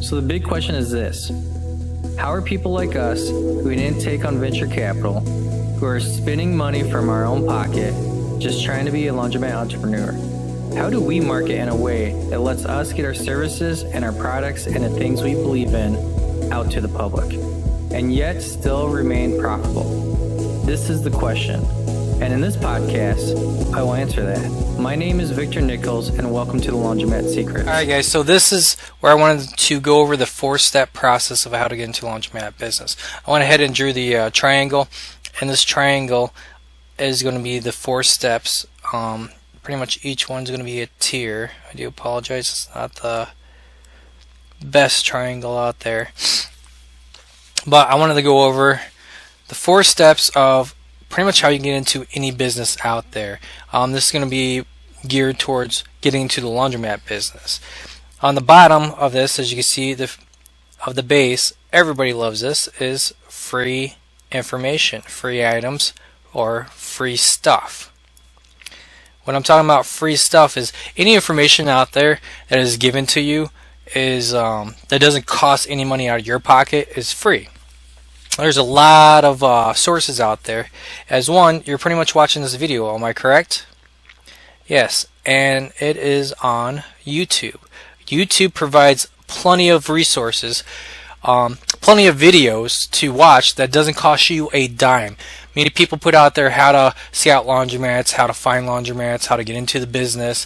So the big question is this: how are people like us, who didn't take on venture capital, who are spending money from our own pocket, just trying to be a laundromat entrepreneur, how do we market in a way that lets us get our services and our products and the things we believe in out to the public, and yet still remain profitable? This is the question. And in this podcast, I will answer that. My name is Victor Nichols, and welcome to the Laundromat Secrets. Alright guys, so this is where I wanted to go over the 4-step process of how to get into laundromat business. I went ahead and drew the triangle, and this triangle is going to be the 4 steps. Pretty much each one's going to be a tier. I do apologize, it's not the best triangle out there. But I wanted to go over the 4 steps of pretty much how you get into any business out there. This is going to be geared towards getting into the laundromat business. On the bottom of this, as you can see, of the base, everybody loves this, is free information, free items, or free stuff. When I'm talking about free stuff is any information out there that is given to you is that doesn't cost any money out of your pocket, is free. There's a lot of sources out there. As one, you're pretty much watching this video, am I correct? Yes, and it is on YouTube. YouTube provides plenty of resources, plenty of videos to watch that doesn't cost you a dime. Many people put out there how to scout laundromats, how to find laundromats, how to get into the business.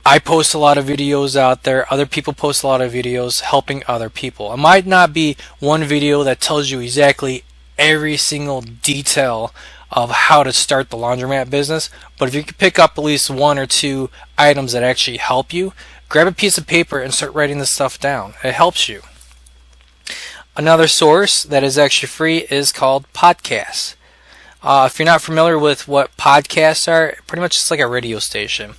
I post a lot of videos out there. Other people post a lot of videos helping other people. It might not be one video that tells you exactly every single detail of how to start the laundromat business, but if you could pick up at least 1 or 2 items that actually help you, grab a piece of paper and start writing this stuff down. It helps you. Another source that is actually free is called podcasts. If you're not familiar with what podcasts are, pretty much it's like a radio station.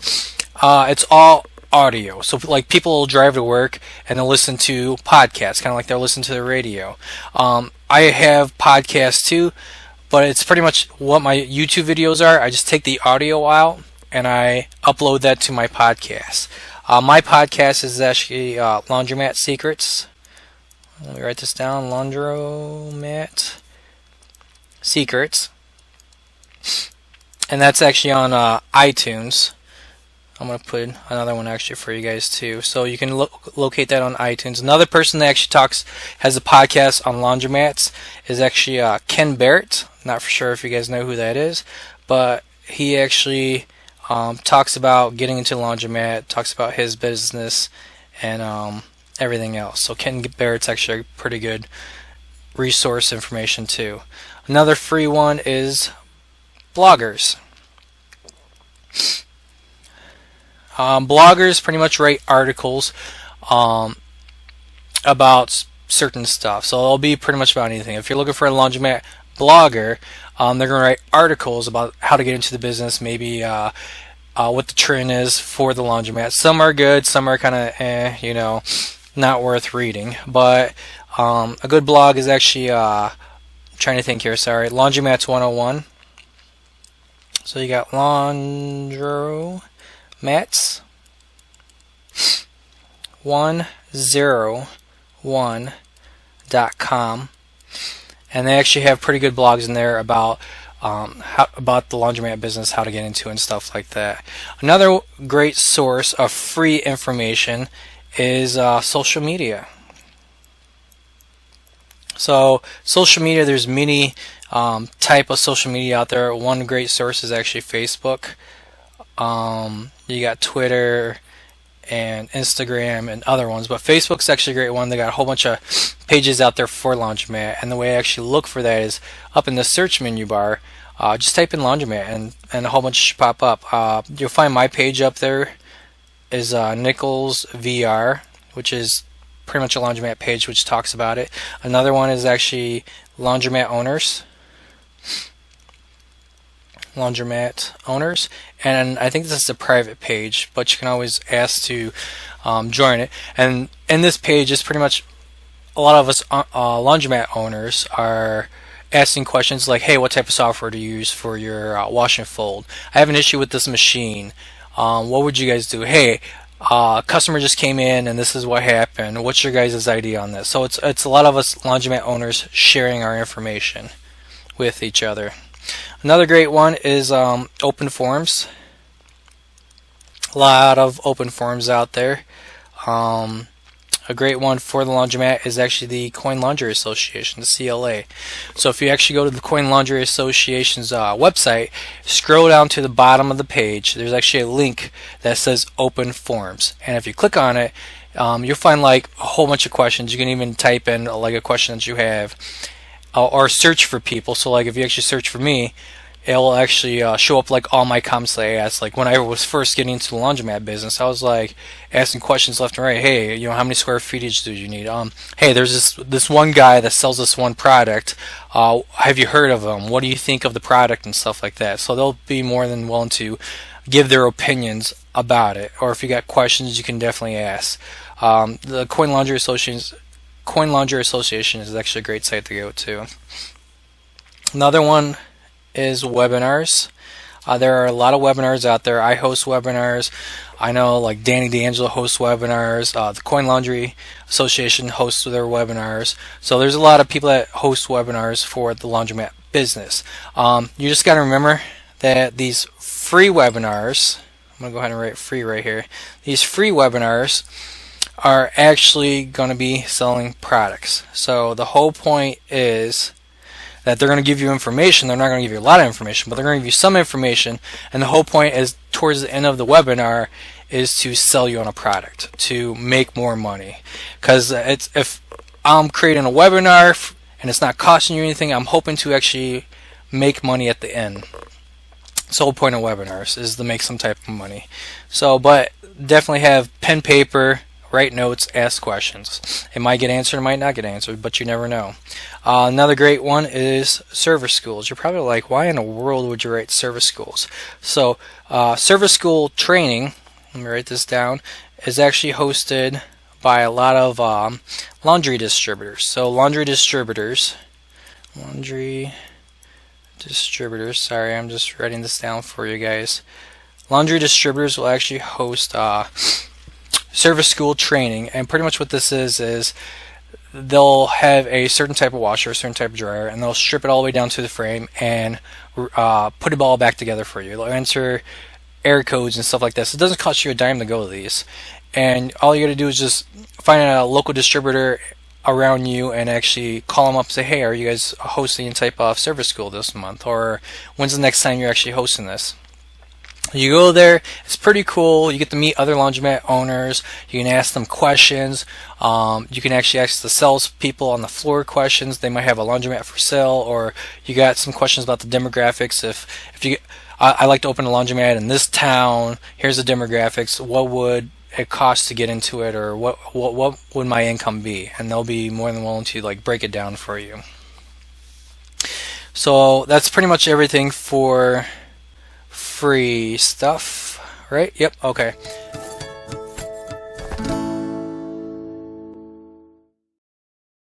It's all audio. So like people will drive to work and they'll listen to podcasts, kind of like they'll listen to the radio. I have podcasts too, but it's pretty much what my YouTube videos are. I just take the audio out and I upload that to my podcast. My podcast is actually Laundromat Secrets. Let me write this down. Laundromat Secrets. And that's actually on iTunes. I'm going to put another one actually for you guys too. So you can locate that on iTunes. Another person that actually has a podcast on laundromats is actually Ken Barrett. Not for sure if you guys know who that is. But he actually talks about getting into laundromat, talks about his business, and everything else. So Ken Barrett's actually a pretty good resource information too. Another free one is bloggers. Bloggers pretty much write articles about certain stuff. So it'll be pretty much about anything. If you're looking for a laundromat blogger, they're going to write articles about how to get into the business, maybe what the trend is for the laundromat. Some are good, some are kind of, not worth reading. But a good blog is actually, trying to think here, sorry, Laundromats 101. So you got Laundromats 101.com, and they actually have pretty good blogs in there about about the laundromat business, how to get into and stuff like that. Another great source of free information is social media. So social media, there's many type of social media out there. One great source is actually Facebook. You got Twitter and Instagram and other ones, but Facebook's actually a great one. They got a whole bunch of pages out there for laundromat, and the way I actually look for that is up in the search menu bar. Just type in laundromat and a whole bunch should pop up. You'll find my page up there is Nichols VR, which is pretty much a laundromat page which talks about it. Another one is actually Laundromat Owners. And I think this is a private page, but you can always ask to join it. And in this page is pretty much a lot of us laundromat owners are asking questions like, hey, what type of software do you use for your wash and fold? I have an issue with this machine. What would you guys do? Hey, customer just came in and this is what happened. What's your guys' idea on this? So it's a lot of us laundromat owners sharing our information with each other. Another great one is open forums. A lot of open forums out there. A great one for the laundromat is actually the Coin Laundry Association, the CLA. So if you actually go to the Coin Laundry Association's website, scroll down to the bottom of the page, there's actually a link that says open forums. And if you click on it, you'll find like a whole bunch of questions. You can even type in like a question that you have, or search for people. So like if you actually search for me, it'll actually show up like all my comments that I asked. Like when I was first getting into the laundromat business, I was like asking questions left and right. Hey, how many square feetage do you need? Hey, there's this one guy that sells this one product. Have you heard of him? What do you think of the product and stuff like that? So they'll be more than willing to give their opinions about it. Or if you got questions, you can definitely ask. The Coin Laundry Association is actually a great site to go to. Another one is webinars. There are a lot of webinars out there. I host webinars. I know like Danny D'Angelo hosts webinars. The Coin Laundry Association hosts their webinars. So there's a lot of people that host webinars for the laundromat business. You just got to remember that these free webinars, I'm going to go ahead and write free right here. These free webinars are actually going to be selling products. So the whole point is that they're going to give you information. They're not going to give you a lot of information, but they're going to give you some information. And the whole point is, towards the end of the webinar, is to sell you on a product, to make more money. Because if I'm creating a webinar and it's not costing you anything, I'm hoping to actually make money at the end. So the whole point of webinars is to make some type of money. So, but definitely have pen, paper, write notes, ask questions. It might get answered, it might not get answered, but you never know. Another great one is service schools. You're probably like, why in the world would you write service schools? So service school training, let me write this down, is actually hosted by a lot of laundry distributors. So laundry distributors, sorry, I'm just writing this down for you guys. Laundry distributors will actually host service school training, and pretty much what this is they'll have a certain type of washer, a certain type of dryer, and they'll strip it all the way down to the frame and put it all back together for you. They'll enter error codes and stuff like this. It doesn't cost you a dime to go to these, and all you got to do is just find a local distributor around you and actually call them up and say, hey, are you guys hosting a type of service school this month, or when's the next time you're actually hosting this? You go there, it's pretty cool. You get to meet other laundromat owners. You can ask them questions. You can actually ask the sales people on the floor questions. They might have a laundromat for sale, or you got some questions about the demographics. If you, I like to open a laundromat in this town. Here's the demographics. What would it cost to get into it, or what would my income be? And they'll be more than willing to like break it down for you. So that's pretty much everything for free stuff, right? Yep, okay.